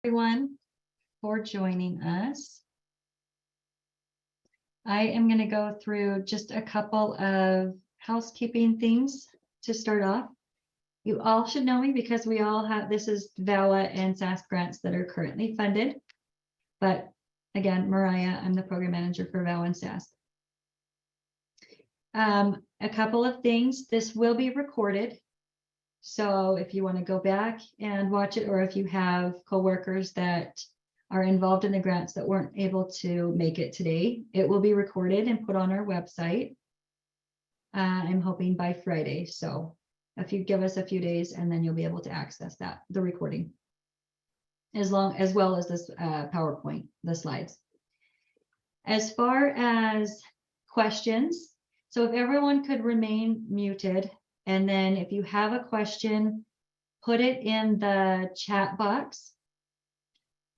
Everyone for joining us. I am going to go through just a couple of housekeeping things to start off. You all should know me because we all have, this is VAWA and SASP grants that are currently funded. But again, Mariah, I'm the program manager for VAWA and SASP. A couple of things, this will be recorded. So if you want to go back and watch it, or if you have coworkers that are involved in the grants that weren't able to make it today, it will be recorded and put on our website. I'm hoping by Friday. So if you give us a few days, and then you'll be able to access that, the recording, as well as this PowerPoint, the slides. As far as questions, so if everyone could remain muted. And then if you have a question, put it in the chat box.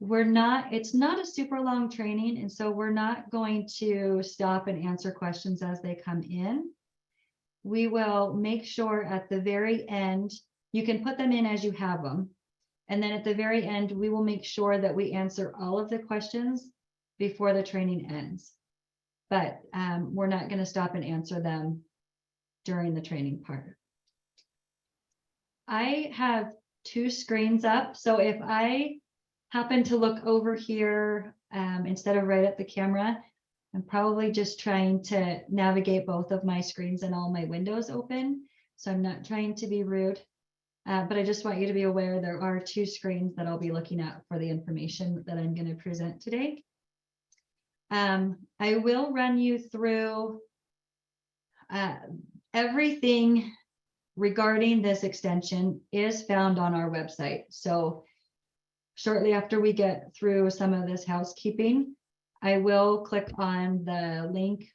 It's not a super long training, and so we're not going to stop and answer questions as they come in. We will make sure at the very end, you can put them in as you have them. And then at the very end, we will make sure that we answer all of the questions before the training ends. But we're not going to stop and answer them during the training part. I have two screens up, so if I happen to look over here instead of right at the camera, I'm probably just trying to navigate both of my screens and all my windows open. So I'm not trying to be rude, but I just want you to be aware there are two screens that I'll be looking at for the information that I'm going to present today. I will run you through everything regarding this extension is found on our website. So shortly after we get through some of this housekeeping, I will click on the link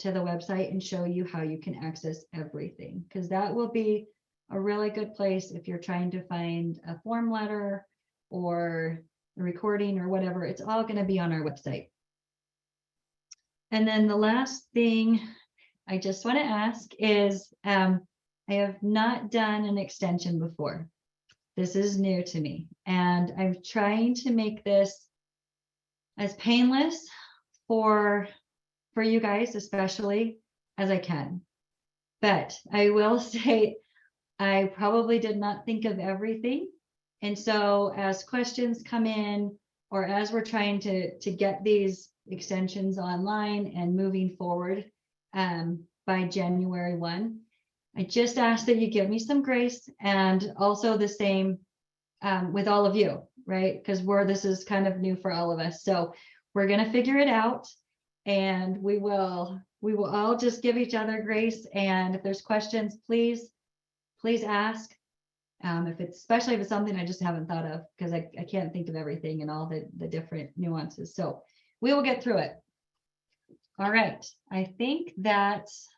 to the website and show you how you can access everything, because that will be a really good place if you're trying to find a form letter or a recording or whatever. It's all going to be on our website. And then the last thing I just want to ask is, I have not done an extension before. This is new to me, and I'm trying to make this as painless for you guys, especially, as I can. But I will say I probably did not think of everything. And so as questions come in, or as we're trying to get these extensions online and moving forward by January 1, I just ask that you give me some grace, and also the same with all of you, right? Because this is kind of new for all of us. So we're going to figure it out, and we will all just give each other grace. And if there's questions, please ask. Especially if it's something I just haven't thought of, because I can't think of everything and all the different nuances. So we will get through it. All right. I think that's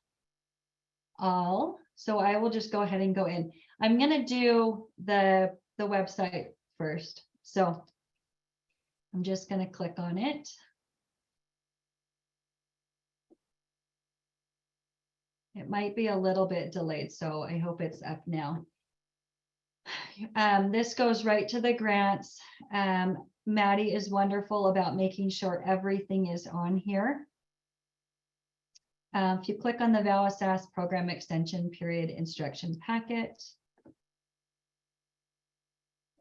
all. So I will just go ahead and go in. I'm going to do the website first. So I'm just going to click on it. It might be a little bit delayed, so I hope it's up now. This goes right to the grants. Maddie is wonderful about making sure everything is on here. If you click on the VAWA SASP program extension period instruction packet,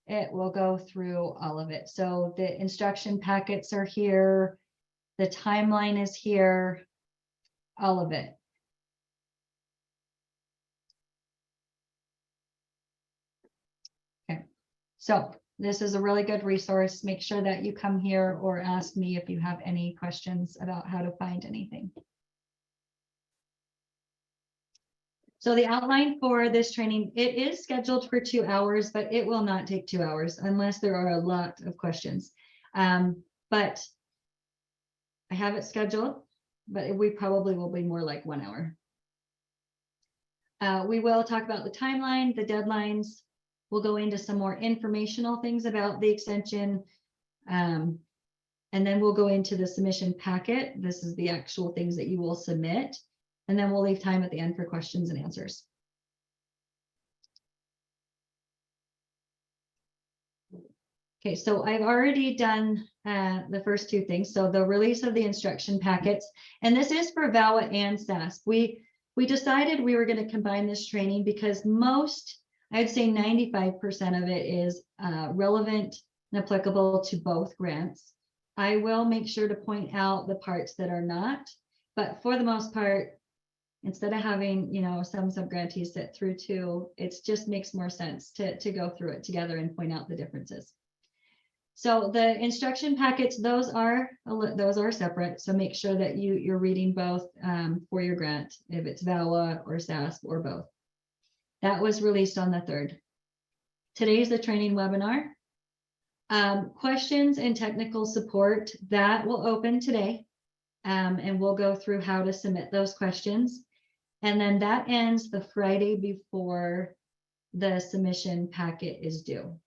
it will go through all of it. So the instruction packets are here, the timeline is here, all of it. Okay, so this is a really good resource. Make sure that you come here or ask me if you have any questions about how to find anything. So the outline for this training, it is scheduled for 2 hours, but it will not take 2 hours unless there are a lot of questions. But I have it scheduled, but we probably will be more like 1 hour. We will talk about the timeline, the deadlines. We'll go into some more informational things about the extension. And then we'll go into the submission packet. This is the actual things that you will submit. And then we'll leave time at the end for questions and answers. Okay, so I've already done the first two things. So the release of the instruction packets, and this is for VAWA and SASP. We decided we were going to combine this training because most, I'd say 95% of it is relevant and applicable to both grants. I will make sure to point out the parts that are not, but for the most part, instead of having, some subgrantees sit through two, it just makes more sense to go through it together and point out the differences. So the instruction packets, those are separate. So make sure that you're reading both for your grant, if it's VAWA or SASP or both. That was released on the 3rd. Today's the training webinar. Questions and technical support, that will open today. And we'll go through how to submit those questions. And then that ends the Friday before the submission packet is due.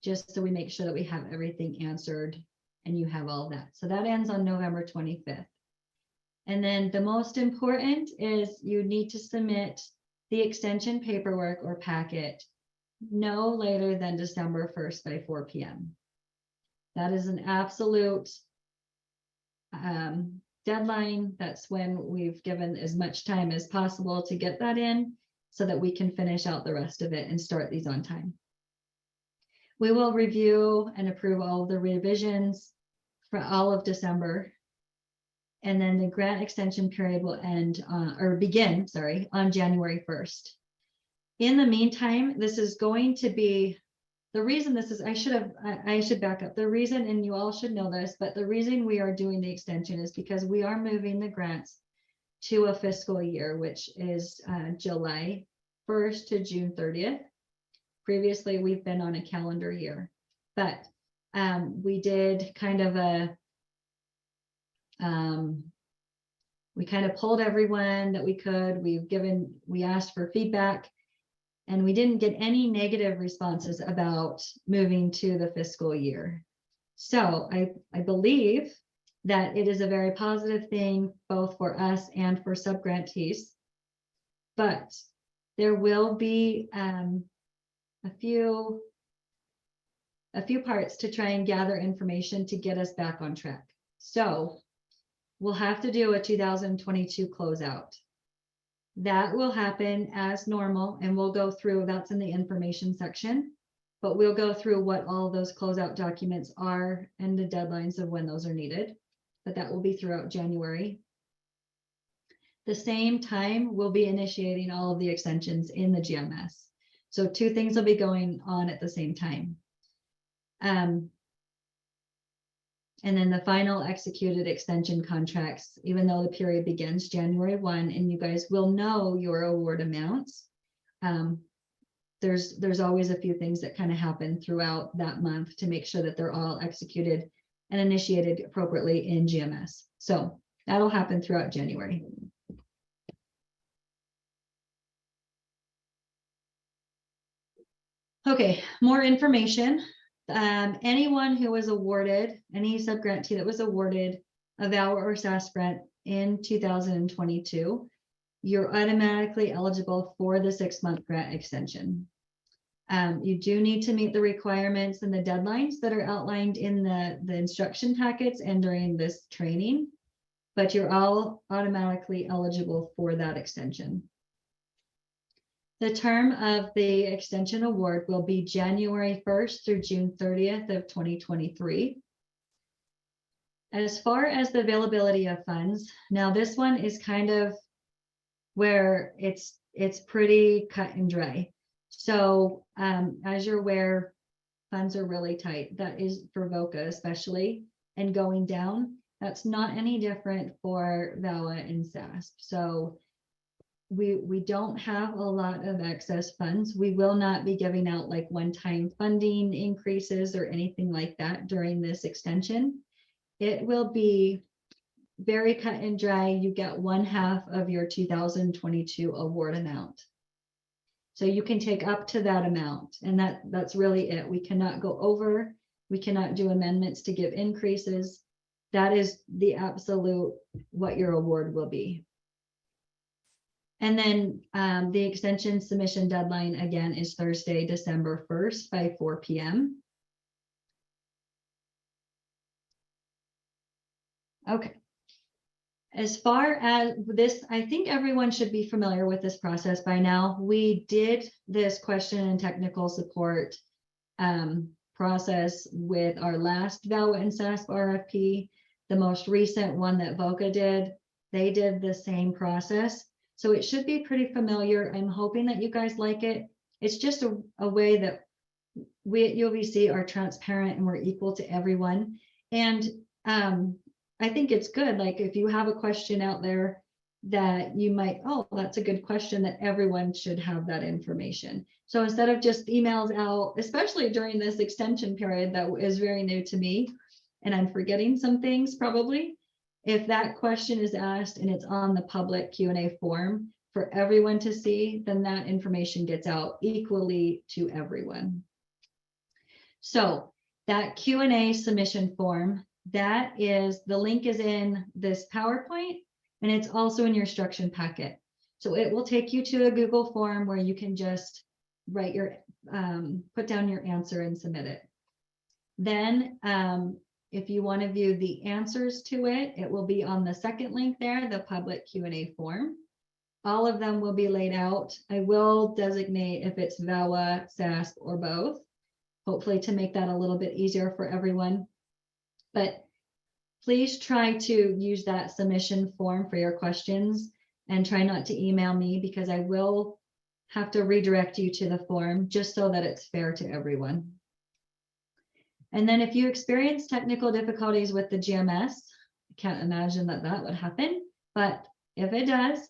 Just so we make sure that we have everything answered and you have all that. So that ends on November 25th. And then the most important is you need to submit the extension paperwork or packet no later than December 1st by 4 p.m. That is an absolute deadline. That's when we've given as much time as possible to get that in so that we can finish out the rest of it and start these on time. We will review and approve all of the revisions for all of December. And then the grant extension period will begin on January 1st. In the meantime, this is going to be, the reason this is, I should back up. The reason, and you all should know this, but the reason we are doing the extension is because we are moving the grants to a fiscal year, which is July 1st to June 30th. Previously, we've been on a calendar year, but we did kind of we kind of pulled everyone that we could. We asked for feedback, and we didn't get any negative responses about moving to the fiscal year. So I believe that it is a very positive thing, both for us and for subgrantees, but there will be a few parts to try and gather information to get us back on track. So we'll have to do a 2022 closeout. That will happen as normal, and we'll go through, that's in the information section, but we'll go through what all those closeout documents are and the deadlines of when those are needed, but that will be throughout January. The same time, we'll be initiating all of the extensions in the GMS. So two things will be going on at the same time. And then the final executed extension contracts, even though the period begins January 1, and you guys will know your award amounts, there's always a few things that kind of happen throughout that month to make sure that they're all executed and initiated appropriately in GMS. So that'll happen throughout January. Okay, more information. Anyone who was awarded, any subgrantee that was awarded a VAWA or SASP grant in 2022, you're automatically eligible for the 6-month grant extension. You do need to meet the requirements and the deadlines that are outlined in the instruction packets and during this training, but you're all automatically eligible for that extension. The term of the extension award will be January 1st through June 30th of 2023. As far as the availability of funds, now this one is kind of where it's pretty cut and dry. So as you're aware, funds are really tight. That is for VOCA especially, and going down. That's not any different for VAWA and SASP. So we don't have a lot of excess funds. We will not be giving out like one-time funding increases or anything like that during this extension. It will be very cut and dry. You get 1/2 of your 2022 award amount. So you can take up to that amount, and that's really it. We cannot go over. We cannot do amendments to give increases. That is the absolute what your award will be. And then the extension submission deadline again is Thursday, December 1st by 4 p.m. Okay. As far as this, I think everyone should be familiar with this process by now. We did this question and technical support process with our last VAWA and SASP RFP. The most recent one that VOCA did, they did the same process. So it should be pretty familiar. I'm hoping that you guys like it. It's just a way that we at UVC are transparent and we're equal to everyone. And I think it's good. Like if you have a question out there that you might, oh, that's a good question, that everyone should have that information. So instead of just emails out, especially during this extension period that is very new to me, and I'm forgetting some things probably, if that question is asked and it's on the public Q&A form for everyone to see, then that information gets out equally to everyone. So that Q&A submission form, that is, the link is in this PowerPoint and it's also in your instruction packet. So it will take you to a Google form where you can just write your, put down your answer and submit it. Then if you want to view the answers to it, it will be on the second link there, the public Q&A form. All of them will be laid out. I will designate if it's VAWA, SASP, or both, hopefully to make that a little bit easier for everyone. But please try to use that submission form for your questions and try not to email me, because I will have to redirect you to the form just so that it's fair to everyone. And then if you experience technical difficulties with the GMS, I can't imagine that that would happen, but if it does,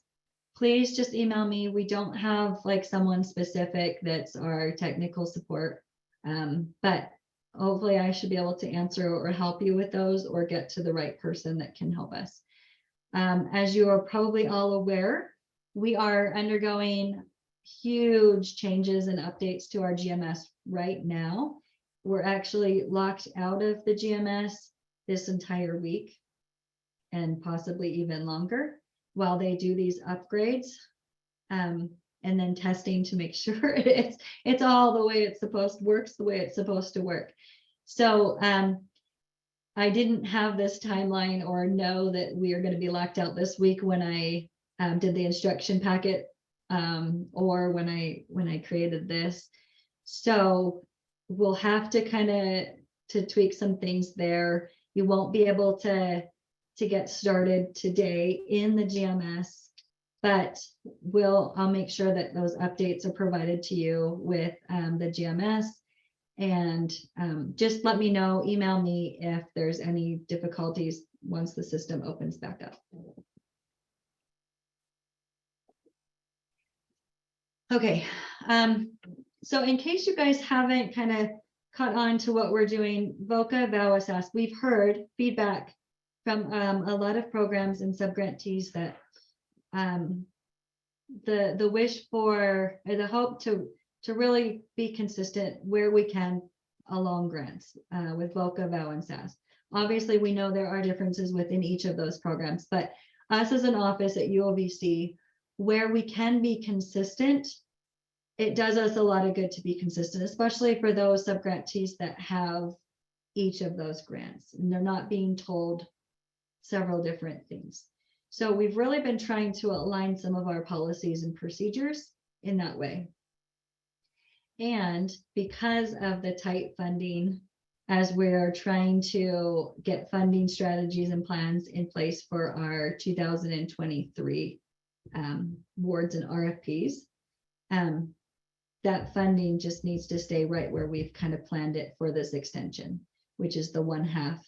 please just email me. We don't have like someone specific that's our technical support, but hopefully I should be able to answer or help you with those or get to the right person that can help us. As you are probably all aware, we are undergoing huge changes and updates to our GMS right now. We're actually locked out of the GMS this entire week and possibly even longer while they do these upgrades, and then testing to make sure it's all the way it's supposed to work, the way it's supposed to work. So I didn't have this timeline or know that we are going to be locked out this week when I did the instruction packet, or when I created this. So we'll have to kind of tweak some things there. You won't be able to get started today in the GMS, but I'll make sure that those updates are provided to you with the GMS. And just let me know, email me if there's any difficulties once the system opens back up. Okay, so in case you guys haven't kind of caught on to what we're doing, VOCA, VAWA, SASP, we've heard feedback from a lot of programs and subgrantees that the wish for, or the hope to really be consistent where we can along grants with VOCA, VAWA, and SASP. Obviously, we know there are differences within each of those programs, but us as an office at UOVC, where we can be consistent, it does us a lot of good to be consistent, especially for those subgrantees that have each of those grants and they're not being told several different things. So we've really been trying to align some of our policies and procedures in that way. And because of the tight funding, as we're trying to get funding strategies and plans in place for our 2023 awards and RFPs, that funding just needs to stay right where we've kind of planned it for this extension, which is the 1/2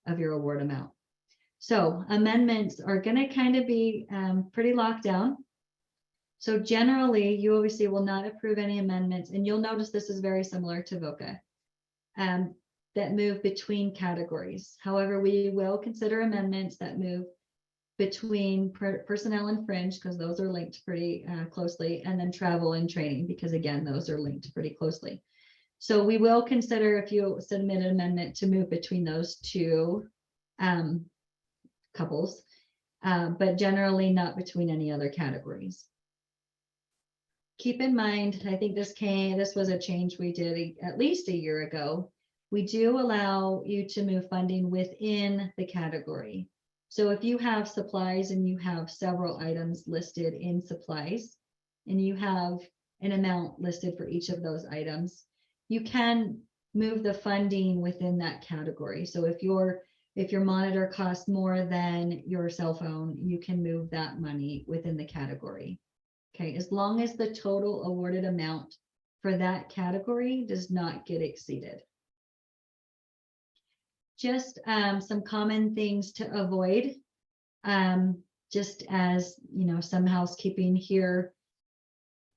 of your award amount. So amendments are going to kind of be pretty locked down. So generally, you obviously will not approve any amendments, and you'll notice this is very similar to VOCA, that move between categories. However, we will consider amendments that move between personnel and fringe, because those are linked pretty closely, and then travel and training, because again, those are linked pretty closely. So we will consider, if you submit an amendment, to move between those two couples, but generally not between any other categories. Keep in mind, I think this was a change we did at least a year ago. We do allow you to move funding within the category. So if you have supplies and you have several items listed in supplies, and you have an amount listed for each of those items, you can move the funding within that category. So if your monitor costs more than your cell phone, you can move that money within the category. Okay, as long as the total awarded amount for that category does not get exceeded. Just some common things to avoid, just as you know, some housekeeping here.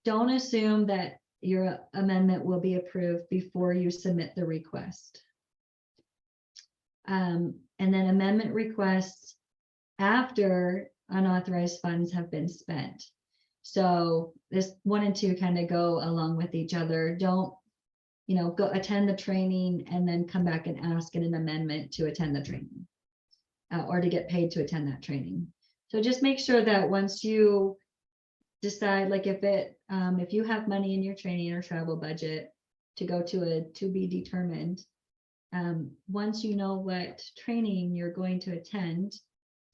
Don't assume that your amendment will be approved before you submit the request. And then amendment requests after unauthorized funds have been spent. So this 1 and 2 kind of go along with each other. Don't, you know, go attend the training and then come back and ask in an amendment to attend the training or to get paid to attend that training. So just make sure that once you decide, like if you have money in your training or travel budget to go to a to be determined, once you know what training you're going to attend,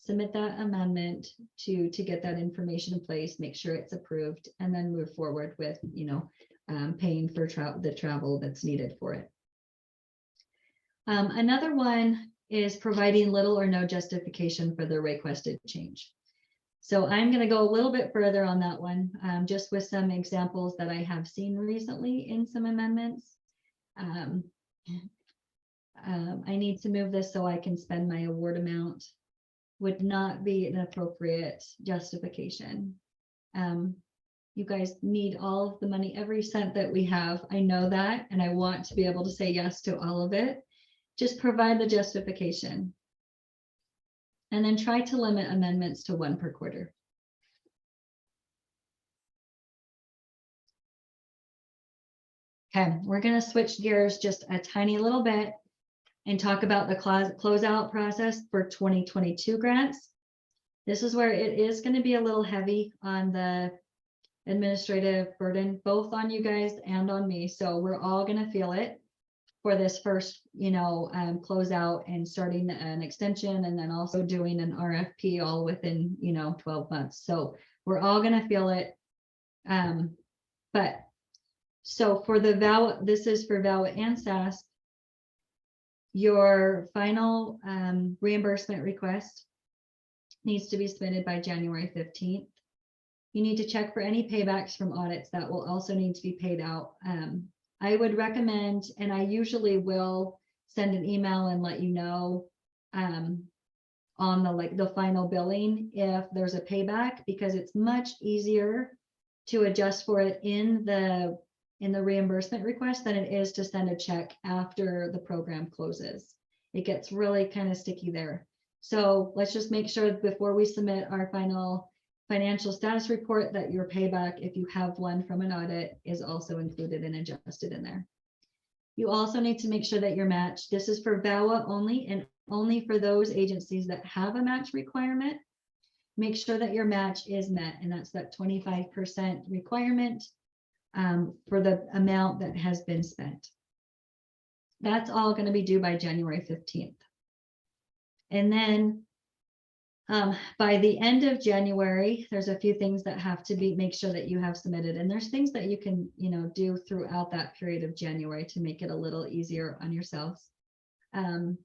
submit that amendment to get that information in place, make sure it's approved, and then move forward with, you know, paying for the travel that's needed for it. Another one is providing little or no justification for the requested change. So I'm going to go a little bit further on that one, just with some examples that I have seen recently in some amendments. I need to move this so I can spend my award amount would not be an appropriate justification. You guys need all of the money, every cent that we have. I know that, and I want to be able to say yes to all of it. Just provide the justification. And then try to limit amendments to 1 per quarter. Okay, we're going to switch gears just a tiny little bit and talk about the closeout process for 2022 grants. This is where it is going to be a little heavy on the administrative burden, both on you guys and on me. So we're all going to feel it for this first, you know, closeout and starting an extension, and then also doing an RFP all within, you know, 12 months. So we're all going to feel it. But so for the VAWA, this is for VAWA and SASP, your final reimbursement request needs to be submitted by January 15th. You need to check for any paybacks from audits that will also need to be paid out. I would recommend, and I usually will send an email and let you know on the final billing if there's a payback, because it's much easier to adjust for it in the reimbursement request than it is to send a check after the program closes. It gets really kind of sticky there. So let's just make sure before we submit our final financial status report that your payback, if you have one from an audit, is also included and adjusted in there. You also need to make sure that your match, this is for VAWA only, and only for those agencies that have a match requirement. Make sure that your match is met, and that's that 25% requirement for the amount that has been spent. That's all going to be due by January 15th. And then by the end of January, there's a few things that have to be, make sure that you have submitted. And there's things that you can, you know, do throughout that period of January to make it a little easier on yourselves.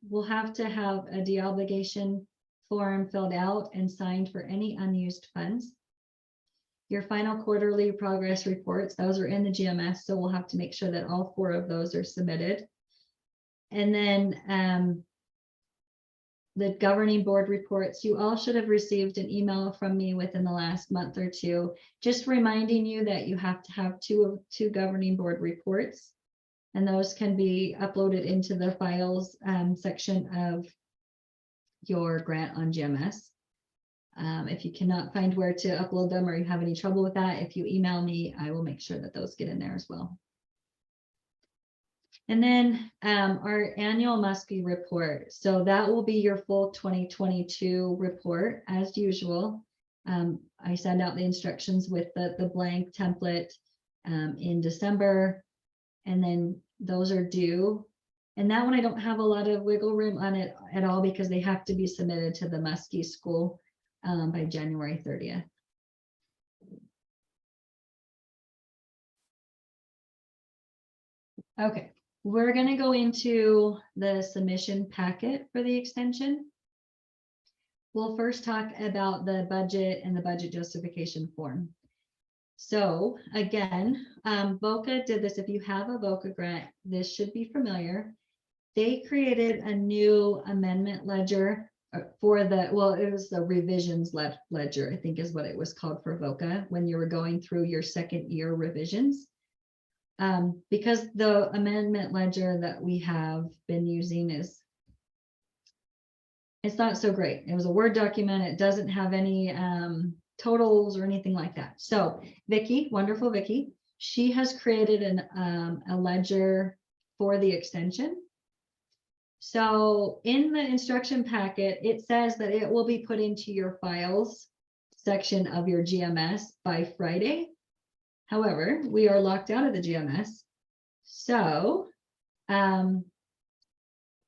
We'll have to have a deobligation form filled out and signed for any unused funds. Your final quarterly progress reports, those are in the GMS, so we'll have to make sure that all 4 of those are submitted. And then the governing board reports, you all should have received an email from me within the last month or 2, just reminding you that you have to have two governing board reports, and those can be uploaded into the files section of your grant on GMS. If you cannot find where to upload them, or you have any trouble with that, if you email me, I will make sure that those get in there as well. And then our annual must-be report. So that will be your full 2022 report as usual. I send out the instructions with the blank template in December, and then those are due And that one, I don't have a lot of wiggle room on it at all because they have to be submitted to the Muskie School by January 30th. Okay, we're going to go into the submission packet for the extension. We'll first talk about the budget and the budget justification form. So again, VOCA did this. If you have a VOCA grant, this should be familiar. They created a new amendment ledger for the, well, it was the revisions ledger, I think is what it was called for VOCA when you were going through your second year revisions. Because the amendment ledger that we have been using it's not so great. It was a Word document. It doesn't have any totals or anything like that. So Vicki, wonderful Vicki, she has created a ledger for the extension. So in the instruction packet, it says that it will be put into your files section of your GMS by Friday. However, we are locked out of the GMS. So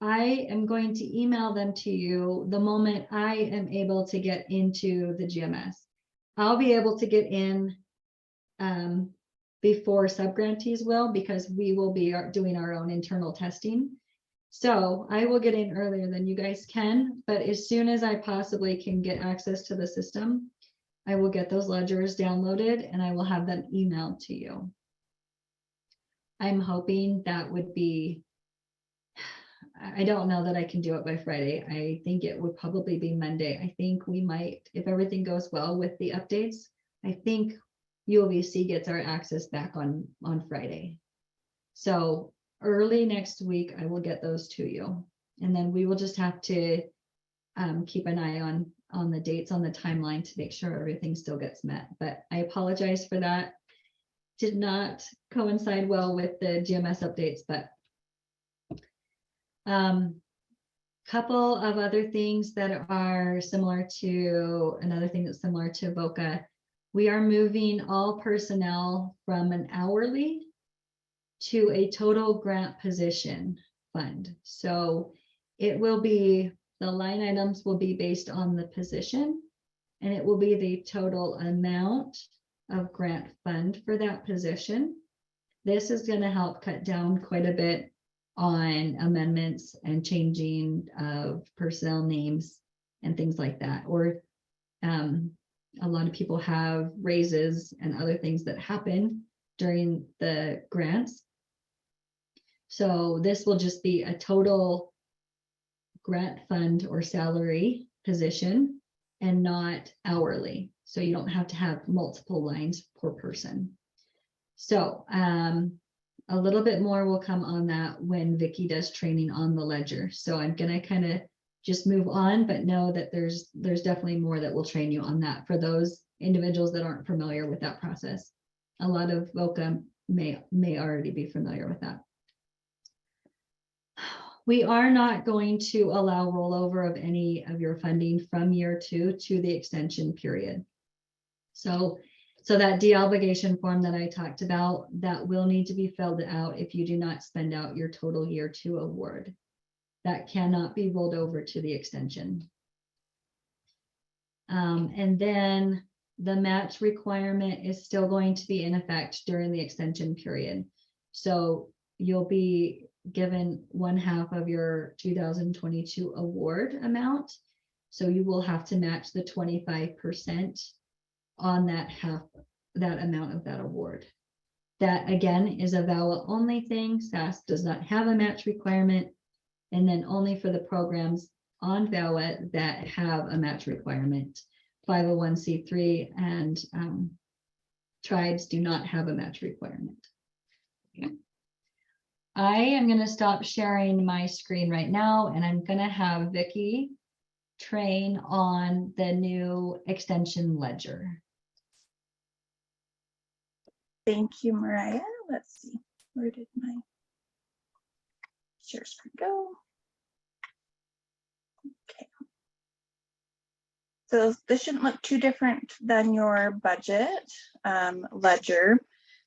I am going to email them to you the moment I am able to get into the GMS. I'll be able to get in before subgrantees will, because we will be doing our own internal testing. So I will get in earlier than you guys can, but as soon as I possibly can get access to the system, I will get those ledgers downloaded and I will have them emailed to you. I'm hoping that would be, I don't know that I can do it by Friday. I think it would probably be Monday. I think we might, if everything goes well with the updates, I think UOVC gets our access back on Friday. So early next week, I will get those to you. And then we will just have to keep an eye on the dates on the timeline to make sure everything still gets met. But I apologize for that. Did not coincide well with the GMS updates, but couple of other things that are similar to, another thing that's similar to VOCA, we are moving all personnel from an hourly to a total grant position fund. So it will be, the line items will be based on the position, and it will be the total amount of grant fund for that position. This is going to help cut down quite a bit on amendments and changing of personnel names and things like that. Or a lot of people have raises and other things that happen during the grants. So this will just be a total grant fund or salary position and not hourly. So you don't have to have multiple lines per person. So a little bit more will come on that when Vicki does training on the ledger. So I'm going to kind of just move on, but know that there's definitely more that will train you on that for those individuals that aren't familiar with that process. A lot of VOCA may already be familiar with that. We are not going to allow rollover of any of your funding from year 2 to the extension period. So that deobligation form that I talked about, that will need to be filled out if you do not spend out your total year 2 award. That cannot be rolled over to the extension. And then the match requirement is still going to be in effect during the extension period. So you'll be given 1/2 of your 2022 award amount. So you will have to match the 25% on that amount of that award. That again is a VAWA only thing. SASP does not have a match requirement. And then only for the programs on VAWA that have a match requirement. 501c3 and tribes do not have a match requirement. Okay. I am going to stop sharing my screen right now, and I'm going to have Vicki train on the new extension ledger. Thank you, Mariah. Let's see, where did my share screen go? Okay. So this shouldn't look too different than your budget ledger,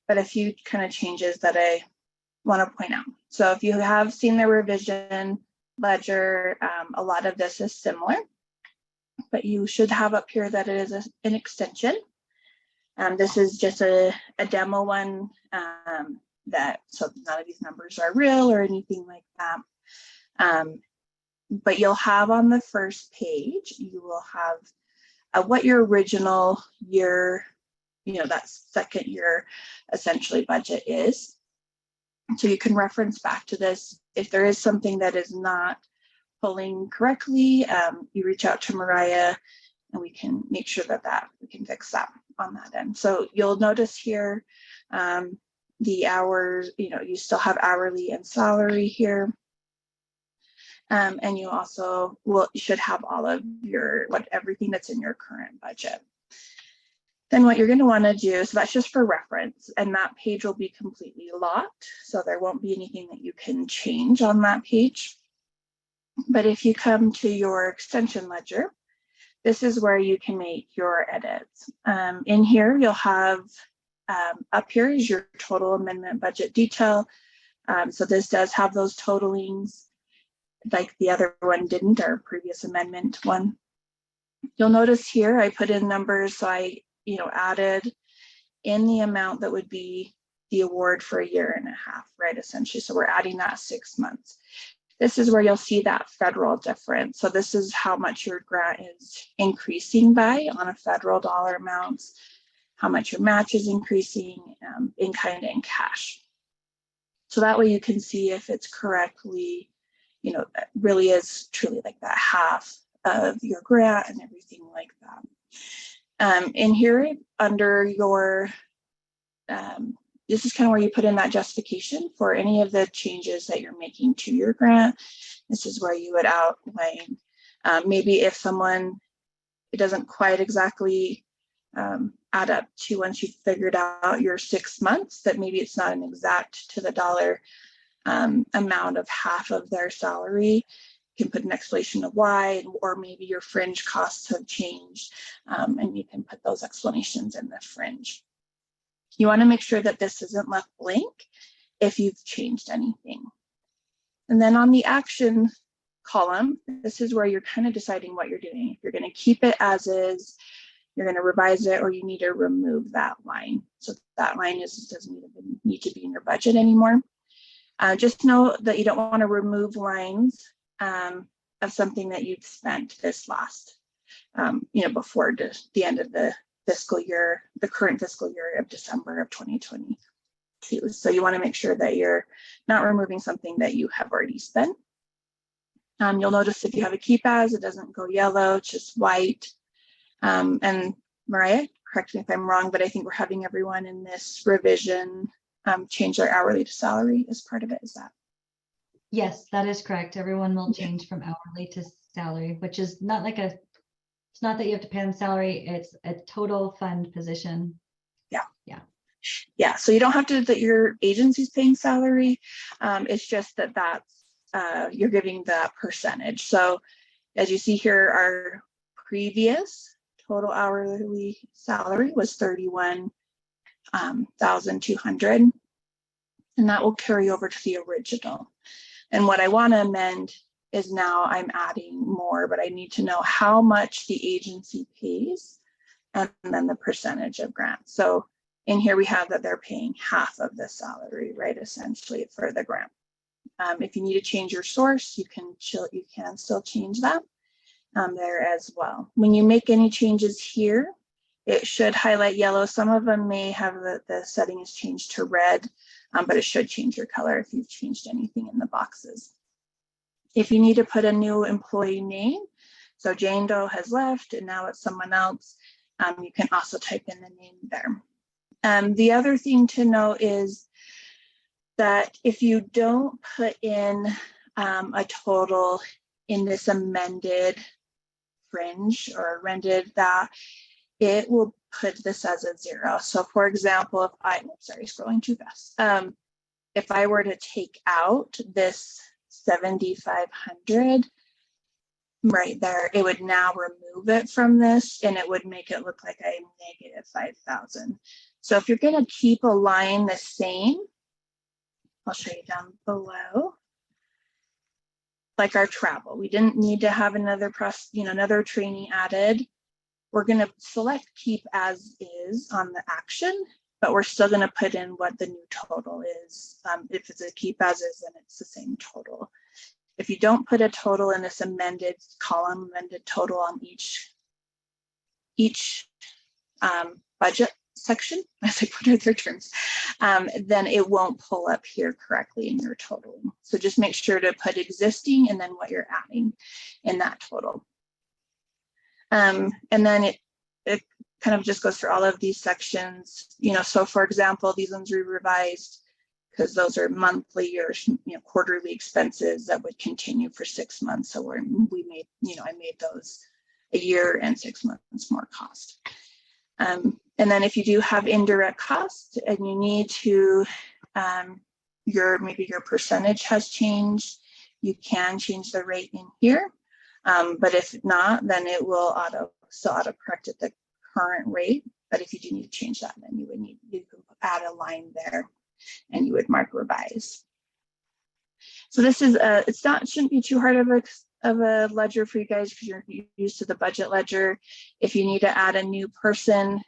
but a few kind of changes that I want to point out. So if you have seen the revision ledger, a lot of this is similar, but you should have up here that it is an extension. This is just a demo one, so none of these numbers are real or anything like that. But you'll have on the first page, you will have what your original year, that second year essentially budget is. So you can reference back to this. If there is something that is not pulling correctly, you reach out to Mariah and we can make sure that we can fix that on that end. So you'll notice here the hours, you still have hourly and salary here. And you also should have all of everything that's in your current budget. Then what you're going to want to do, so that's just for reference, and that page will be completely locked. So there won't be anything that you can change on that page. But if you come to your extension ledger, this is where you can make your edits. In here, you'll have, up here is your total amendment budget detail. So this does have those totalings like the other one didn't, our previous amendment one. You'll notice here, I put in numbers. So I, added in the amount that would be the award for 1.5 years, right, essentially. So we're adding that 6 months. This is where you'll see that federal difference. So this is how much your grant is increasing by on a federal dollar amounts, how much your match is increasing in kind and cash. So that way you can see if it's correctly, really is truly like that half of your grant and everything like that. In here under your, this is kind of where you put in that justification for any of the changes that you're making to your grant. This is where you would outline maybe if it doesn't quite exactly add up to once you've figured out your 6 months, that maybe it's not an exact to the dollar amount of half of their salary. You can put an explanation of why, or maybe your fringe costs have changed, and you can put those explanations in the fringe. You want to make sure that this isn't left blank if you've changed anything. And then on the action column, this is where you're kind of deciding what you're doing. If you're going to keep it as is, you're going to revise it, or you need to remove that line. So that line doesn't even need to be in your budget anymore. Just know that you don't want to remove lines of something that you've spent this last, before the end of the fiscal year, the current fiscal year of December of 2022. So you want to make sure that you're not removing something that you have already spent. You'll notice if you have a keep as, it doesn't go yellow, it's just white. And Mariah, correct me if I'm wrong, but I think we're having everyone in this revision change their hourly to salary as part of it. Is that? Yes, that is correct. Everyone will change from hourly to salary, which is not like it's not that you have to pay them salary, it's a total fund position. Yeah, so you don't have to that your agency's paying salary. It's just that's you're giving that percentage. So as you see here, our previous total hourly salary was $31,200, and that will carry over to the original. And what I want to amend is now I'm adding more, but I need to know how much the agency pays and then the percentage of grant. So in here we have that they're paying half of the salary, right, essentially for the grant. If you need to change your source, you can still change that there as well. When you make any changes here, it should highlight yellow. Some of them may have the settings changed to red, but it should change your color if you've changed anything in the boxes. If you need to put a new employee name, so Jane Doe has left and now it's someone else, you can also type in the name there. The other thing to know is that if you don't put in a total in this amended fringe or rendered, that it will put this as a 0. So for example, if scrolling too fast. If I were to take out this 7,500 right there, it would now remove it from this and it would make it look like a negative 5,000. So if you're going to keep a line the same, I'll show you down below. Like our travel, we didn't need to have another another training added. We're going to select keep as is on the action, but we're still going to put in what the new total is. If it's a keep as is, then it's the same total. If you don't put a total in this amended column, amended total on each budget section, as I put out their terms, then it won't pull up here correctly in your totaling. So just make sure to put existing and then what you're adding in that total. And then it kind of just goes through all of these sections, so for example, these ones we revised because those are monthly or quarterly expenses that would continue for 6 months. So I made those a year and 6 months more cost. And then if you do have indirect costs and you need to, maybe your percentage has changed, you can change the rate in here. But if not, then it will auto correct at the current rate. But if you do need to change that, then you can add a line there and you would mark revise. So this is shouldn't be too hard of a ledger for you guys because you're used to the budget ledger. If you need to add a new person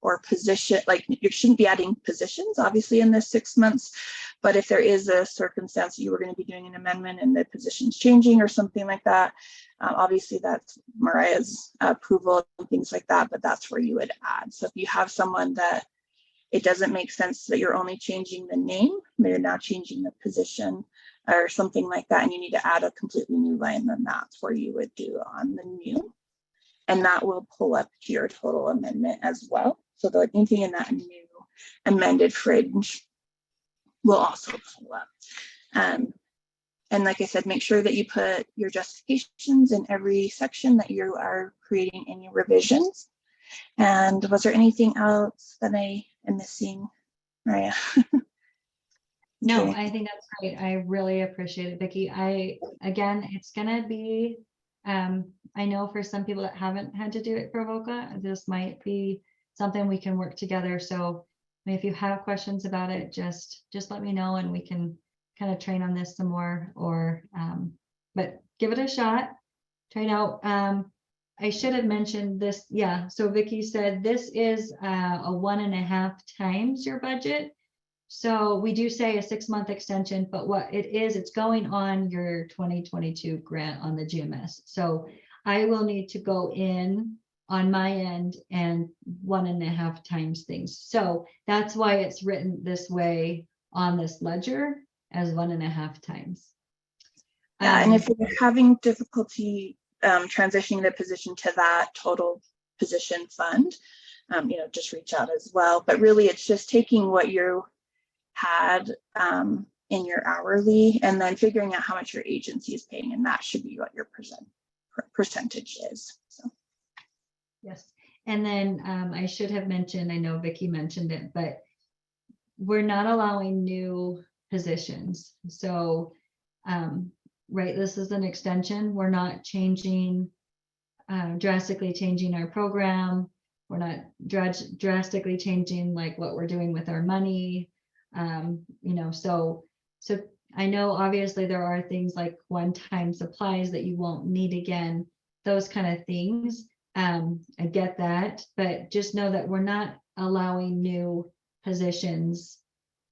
or position, like you shouldn't be adding positions obviously in this 6 months, but if there is a circumstance that you were going to be doing an amendment and the position's changing or something like that, obviously that's Mariah's approval and things like that, but that's where you would add. So if you have someone that it doesn't make sense that you're only changing the name, but you're now changing the position or something like that, and you need to add a completely new line, then that's where you would do on the new. And that will pull up to your total amendment as well. So anything in that new amended fringe will also pull up. And like I said, make sure that you put your justifications in every section that you are creating any revisions. And was there anything else that I am missing, Mariah? No, I think that's great. I really appreciate it, Vicki. Again, it's gonna be, I know for some people that haven't had to do it for VOCA, this might be something we can work together. So if you have questions about it, just let me know and we can kind of train on this some more, or but give it a shot, try it out. I should have mentioned this. Yeah, so Vicki said this is a 1.5 times your budget. So we do say a 6-month extension, but what it is, it's going on your 2022 grant on the GMS. So I will need to go in on my end and 1.5 times things. So that's why it's written this way on this ledger as 1.5 times. Yeah, and if you're having difficulty transitioning the position to that total position fund, just reach out as well. But really, it's just taking what you had in your hourly and then figuring out how much your agency is paying, and that should be what your percentage is. So yes, and then I should have mentioned, I know Vicki mentioned it, but we're not allowing new positions. So right, this is an extension. We're not changing, drastically changing our program. We're not drastically changing like what we're doing with our money. So I know obviously there are things like one-time supplies that you won't need again, those kind of things. I get that, but just know that we're not allowing new positions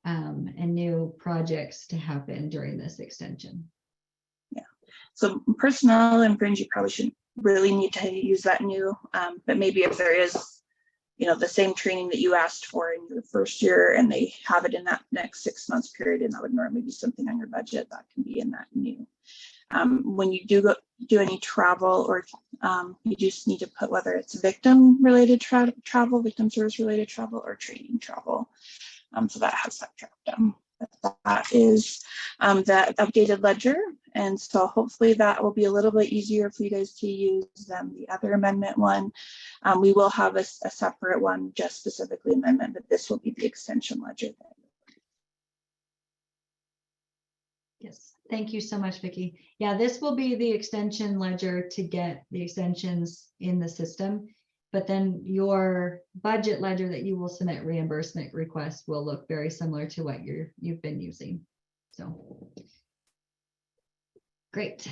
and new projects to happen during this extension. Yeah, so personnel and fringe, you probably shouldn't really need to use that new, but maybe if there is the same training that you asked for in your first year and they have it in that next 6 months period, and that would normally be something on your budget that can be in that new. When you do any travel, or you just need to put whether it's victim related travel, victim service related travel, or training travel. So that has that drop down. That is that updated ledger. And so hopefully that will be a little bit easier for you guys to use than the other amendment one. We will have a separate one, just specifically amendment, but this will be the extension ledger. Yes, thank you so much, Vicki. Yeah, this will be the extension ledger to get the extensions in the system. but then your budget ledger that you will submit reimbursement requests will look very similar to what you've been using. So great.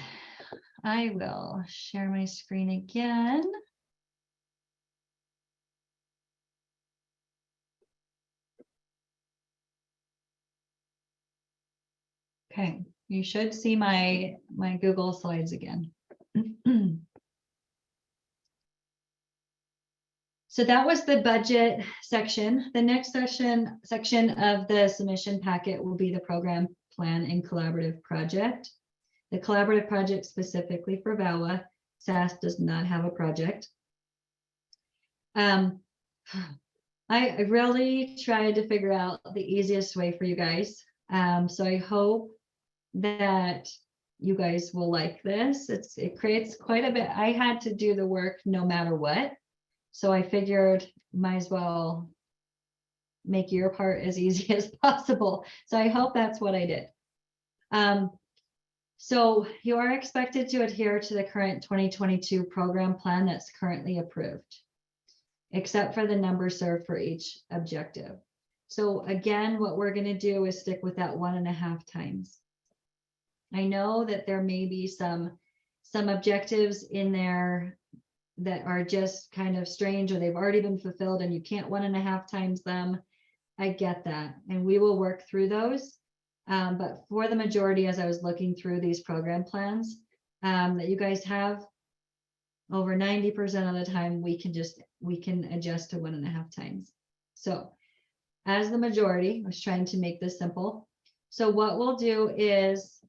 I will share my screen again. Okay, you should see my Google Slides again. So that was the budget section. The next section of the submission packet will be the program plan and collaborative project. The collaborative project specifically for VAWA. SASP does not have a project. I really tried to figure out the easiest way for you guys. So I hope that you guys will like this. It creates quite a bit. I had to do the work no matter what. So I figured might as well make your part as easy as possible. So I hope that's what I did. So you are expected to adhere to the current 2022 program plan that's currently approved, except for the number served for each objective. So again, what we're going to do is stick with that 1.5 times. I know that there may be some objectives in there that are just kind of strange, or they've already been fulfilled and you can't 1.5 times them. I get that, and we will work through those. But for the majority, as I was looking through these program plans that you guys have, over 90% of the time we can adjust to 1.5 times. So as the majority, I was trying to make this simple. So what we'll do is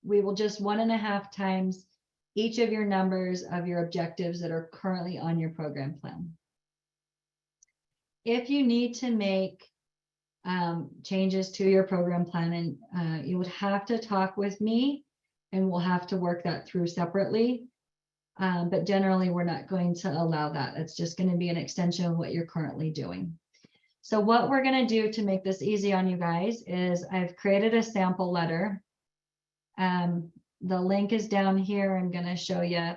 we will just 1.5 times each of your numbers of your objectives that are currently on your program plan. If you need to make changes to your program plan, and you would have to talk with me and we'll have to work that through separately. But generally, we're not going to allow that. It's just going to be an extension of what you're currently doing. So what we're going to do to make this easy on you guys is I've created a sample letter. The link is down here. I'm going to show you,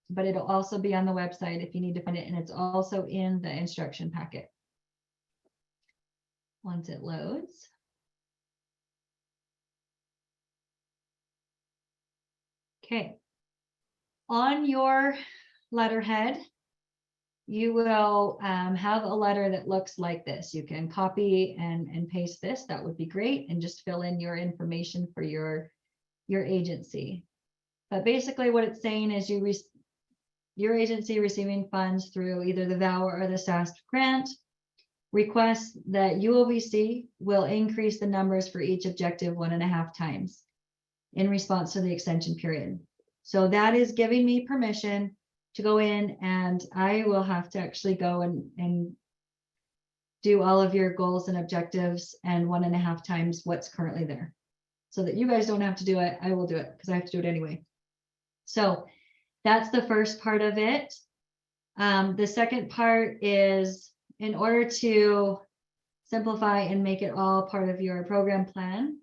but it'll also be on the website if you need to find it. And it's also in the instruction packet once it loads. Okay. On your letterhead, you will have a letter that looks like this. You can copy and paste this. That would be great. And just fill in your information for your agency. But basically what it's saying is your agency receiving funds through either the VAWA or the SASP grant requests that UOVC will increase the numbers for each objective 1.5 times in response to the extension period. So that is giving me permission to go in, and I will have to actually go and do all of your goals and objectives and 1.5 times what's currently there, so that you guys don't have to do it. I will do it because I have to do it anyway. So that's the first part of it. The second part is, in order to simplify and make it all part of your program plan,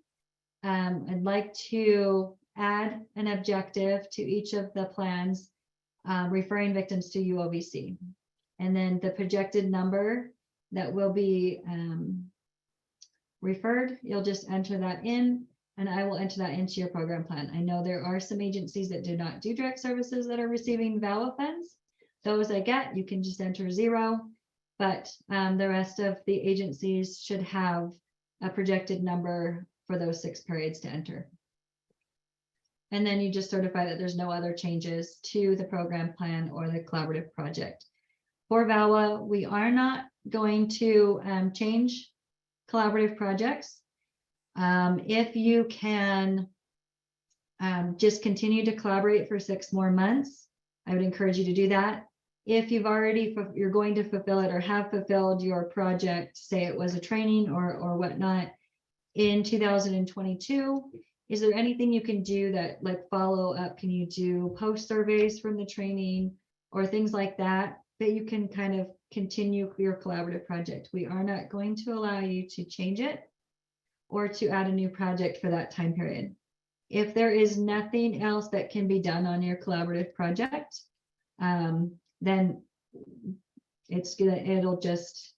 I'd like to add an objective to each of the plans referring victims to UOVC. And then the projected number that will be referred, you'll just enter that in, and I will enter that into your program plan. I know there are some agencies that do not do direct services that are receiving VAWA funds. Those I get, you can just enter 0, but the rest of the agencies should have a projected number for those 6 periods to enter. And then you just certify that there's no other changes to the program plan or the collaborative project. For VAWA, we are not going to change collaborative projects. If you can just continue to collaborate for 6 more months, I would encourage you to do that. If you're going to fulfill it or have fulfilled your project, say it was a training or whatnot in 2022, is there anything you can do that, like, follow up? Can you do post surveys from the training or things like that, that you can kind of continue your collaborative project? We are not going to allow you to change it or to add a new project for that time period. If there is nothing else that can be done on your collaborative project, then it'll just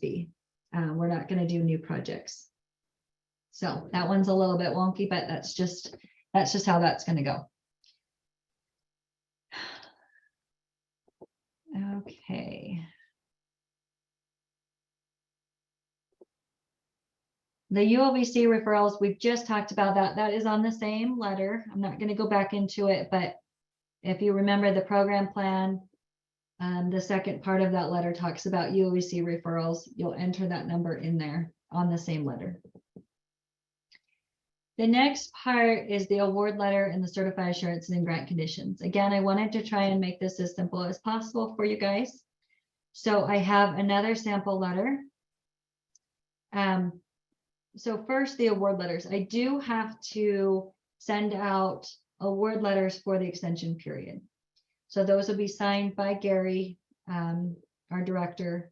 be, we're not gonna do new projects. So that one's a little bit wonky, but that's just how that's gonna go. Okay. The ULBC referrals, we've just talked about that. That is on the same letter. I'm not gonna go back into it, but if you remember the program plan, the second part of that letter talks about ULBC referrals. You'll enter that number in there on the same letter. The next part is the award letter and the certified assurances and grant conditions. Again, I wanted to try and make this as simple as possible for you guys. So I have another sample letter. So first, the award letters. I do have to send out award letters for the extension period. So those will be signed by Gary, our director,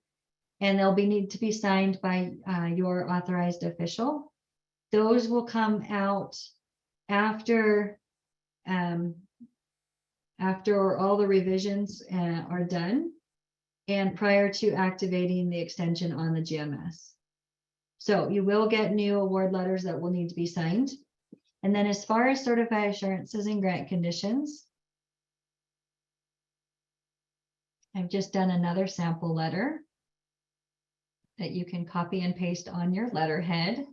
and they'll need to be signed by your authorized official. Those will come out after all the revisions are done and prior to activating the extension on the GMS. So you will get new award letters that will need to be signed. And then as far as certified assurances and grant conditions, I've just done another sample letter that you can copy and paste on your letterhead.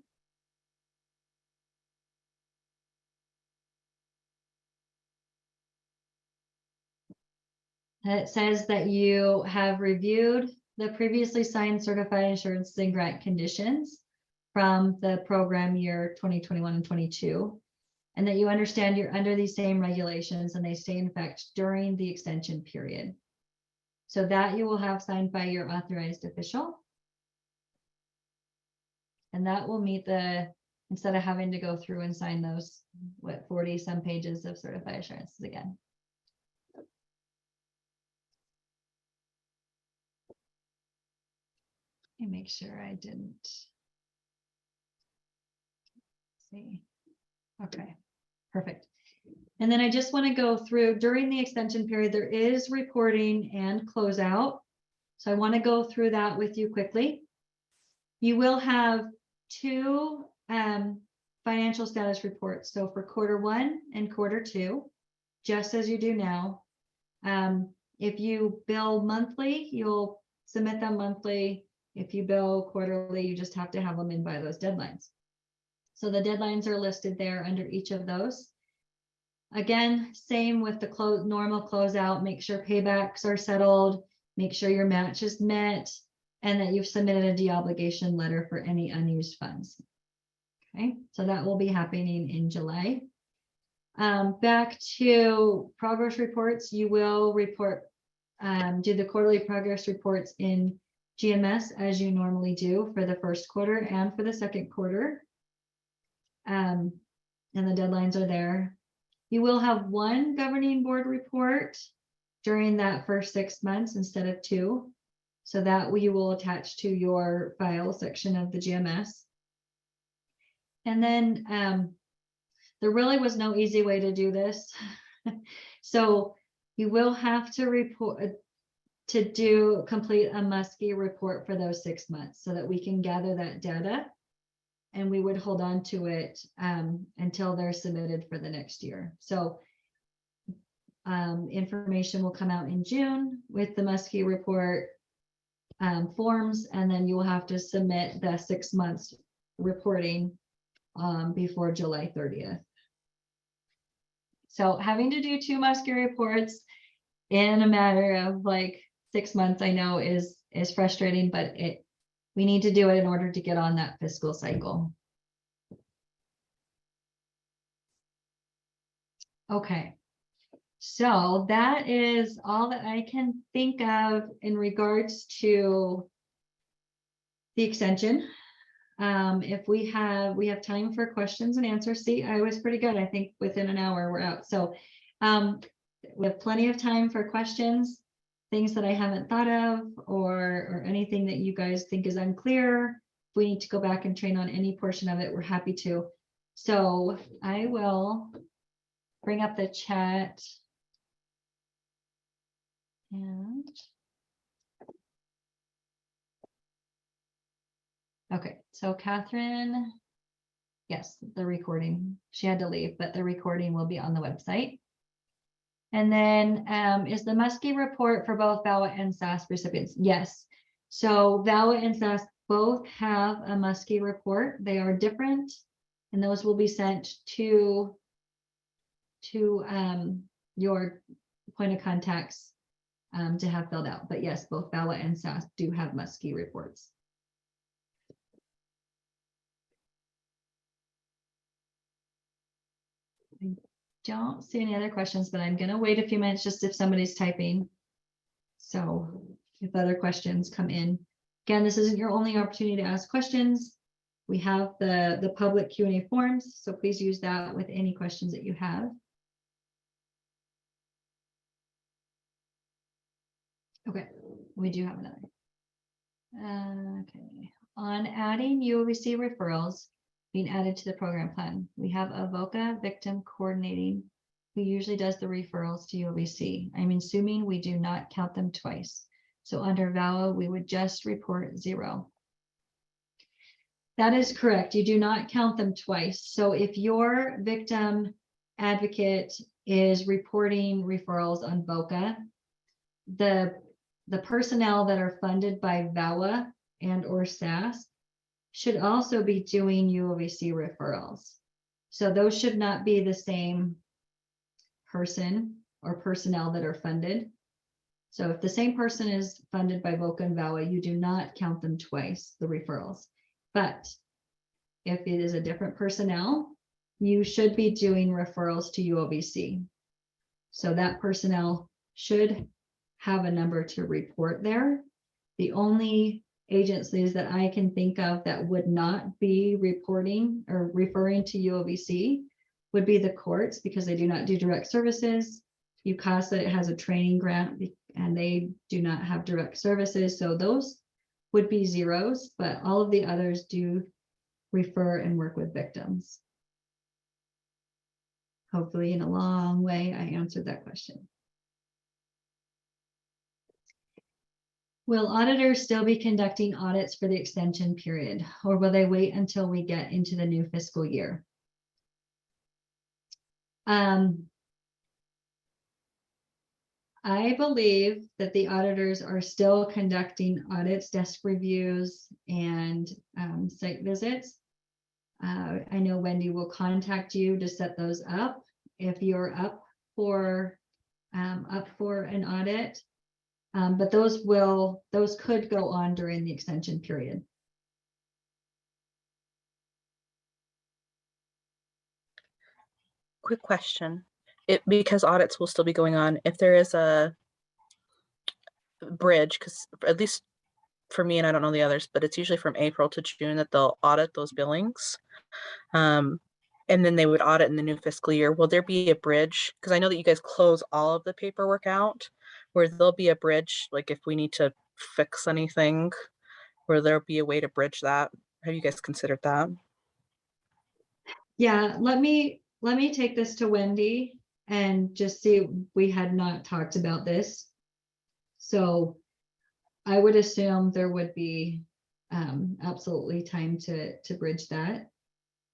It says that you have reviewed the previously signed certified assurances and grant conditions from the program year 2021 and 22, and that you understand you're under these same regulations and they stay in effect during the extension period. So that you will have signed by your authorized official. And that will meet instead of having to go through and sign those, 40 some pages of certified assurances again. Let me make sure I didn't see. Okay, perfect. And then I just want to go through during the extension period, there is reporting and closeout. So I want to go through that with you quickly. You will have two financial status reports. So for Q1 and Q2, just as you do now. If you bill monthly, you'll submit them monthly. If you bill quarterly, you just have to have them in by those deadlines. So the deadlines are listed there under each of those. Again, same with the normal closeout, make sure paybacks are settled, make sure your match is met, and that you've submitted a deobligation letter for any unused funds. Okay, so that will be happening in July. Back to progress reports, you will report, do the quarterly progress reports in GMS as you normally do for the first quarter and for the second quarter. And the deadlines are there. You will have one governing board report during that first 6 months instead of 2. So that we will attach to your file section of the GMS. And then there really was no easy way to do this. So you will have to complete a Muskie report for those 6 months so that we can gather that data. And we would hold on to it until they're submitted for the next year. So information will come out in June with the Muskie report forms, and then you will have to submit the 6 months reporting before July 30th. So having to do 2 Muskie reports in a matter of like 6 months, I know is frustrating, but we need to do it in order to get on that fiscal cycle. Okay, so that is all that I can think of in regards to the extension. If we have time for questions and answers. See, I was pretty good. I think within an hour we're out. So we have plenty of time for questions, things that I haven't thought of, or anything that you guys think is unclear. If we need to go back and train on any portion of it, we're happy to. So I will bring up the chat And okay, so Catherine, yes, the recording, she had to leave, but the recording will be on the website. And then is the Muskie report for both VAWA and SASP recipients? Yes. So VAWA and SASP both have a Muskie report. They are different, and those will be sent to your point of contacts to have filled out. But yes, both VAWA and SASP do have Muskie reports. I don't see any other questions, but I'm going to wait a few minutes just if somebody's typing. So if other questions come in. Again, this isn't your only opportunity to ask questions. We have the public Q&A forms, so please use that with any questions that you have. Okay, we do have another. Okay, on adding UOVC referrals being added to the program plan, we have a VOCA victim coordinating who usually does the referrals to UOVC. I'm assuming we do not count them twice. So under VAWA, we would just report 0. That is correct. You do not count them twice. So if your victim advocate is reporting referrals on VOCA, the personnel that are funded by VAWA and or SASP should also be doing UOVC referrals. So those should not be the same person or personnel that are funded. So if the same person is funded by VOCA and VAWA, you do not count them twice, the referrals. But if it is a different personnel, you should be doing referrals to UOVC. So that personnel should have a number to report there. The only agencies that I can think of that would not be reporting or referring to UOVC would be the courts, because they do not do direct services. UCASA has a training grant and they do not have direct services. So those would be zeros, but all of the others do refer and work with victims. Hopefully in a long way, I answered that question. Will auditors still be conducting audits for the extension period, or will they wait until we get into the new fiscal year? I believe that the auditors are still conducting audits, desk reviews, and site visits. I know Wendy will contact you to set those up if you're up for an audit. But those could go on during the extension period. Quick question. Because audits will still be going on, if there is a bridge, because at least for me, and I don't know the others, but it's usually from April to June that they'll audit those billings. And then they would audit in the new fiscal year. Will there be a bridge? Because I know that you guys close all of the paperwork out, where there'll be a bridge, like if we need to fix anything, where there'll be a way to bridge that. Have you guys considered that? Yeah, let me take this to Wendy and just see. We had not talked about this. So I would assume there would be absolutely time to bridge that.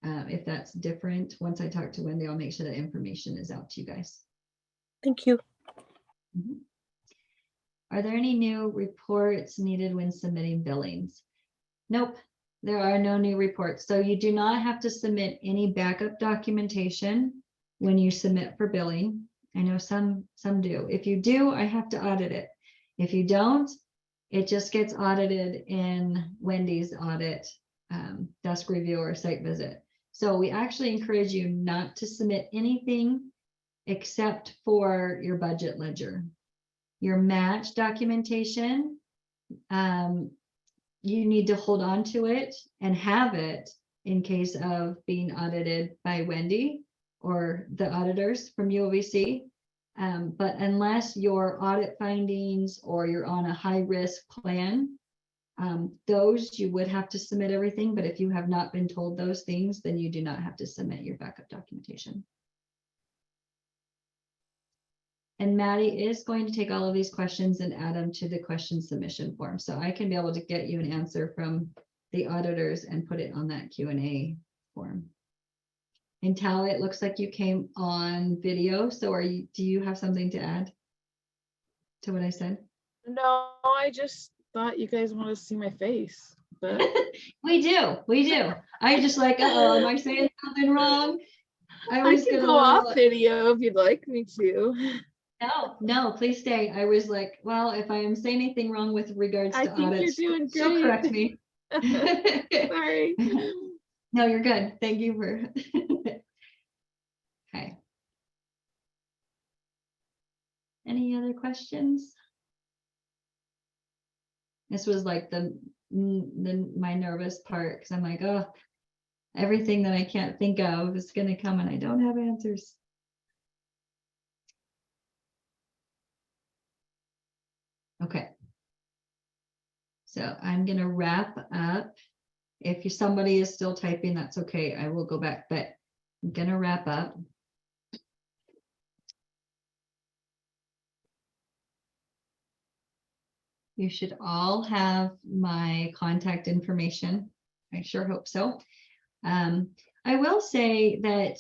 If that's different, once I talk to Wendy, I'll make sure that information is out to you guys. Thank you. Mm-hmm. Are there any new reports needed when submitting billings? Nope, there are no new reports. So you do not have to submit any backup documentation when you submit for billing. I know some do. If you do, I have to audit it. If you don't, it just gets audited in Wendy's audit, desk review or site visit. So we actually encourage you not to submit anything except for your budget ledger. Your match documentation, you need to hold on to it and have it in case of being audited by Wendy or the auditors from UOVC. But unless your audit findings or you're on a high risk plan, those you would have to submit everything. But if you have not been told those things, then you do not have to submit your backup documentation. And Maddie is going to take all of these questions and add them to the question submission form. So I can be able to get you an answer from the auditors and put it on that Q&A form. And Tally, it looks like you came on video. So do you have something to add to what I said? No, I just thought you guys want to see my face, but We do. I just like, uh-oh, am I saying something wrong? I was can gonna go off look- video if you'd like me to. No, please stay. I was like, well, if I am saying anything wrong with regards I to think audits, you're doing she'll great. correct me. Sorry. No, you're good. Thank you for. Okay. Any other questions? This was like my nervous part because I'm like, oh, everything that I can't think of is going to come and I don't have answers. Okay. So I'm going to wrap up. If somebody is still typing, that's okay. I will go back, but I'm going to wrap up. You should all have my contact information. I sure hope so. I will say that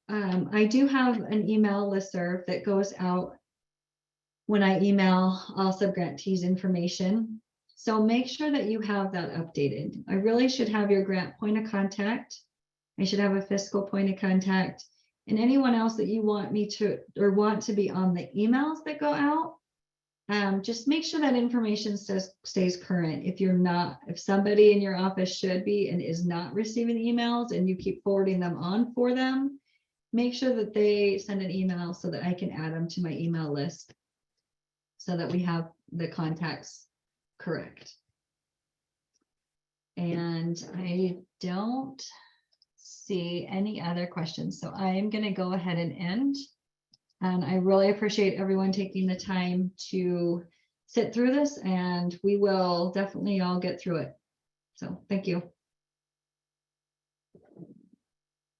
I do have an email listserv that goes out when I email all subgrantees information. So make sure that you have that updated. I really should have your grant point of contact. I should have a fiscal point of contact, and anyone else that you want me to or want to be on the emails that go out. Just make sure that information stays current. If somebody in your office should be and is not receiving emails and you keep forwarding them on for them, make sure that they send an email so that I can add them to my email list so that we have the contacts correct. And I don't see any other questions. So I'm going to go ahead and end. And I really appreciate everyone taking the time to sit through this, and we will definitely all get through it. So thank you.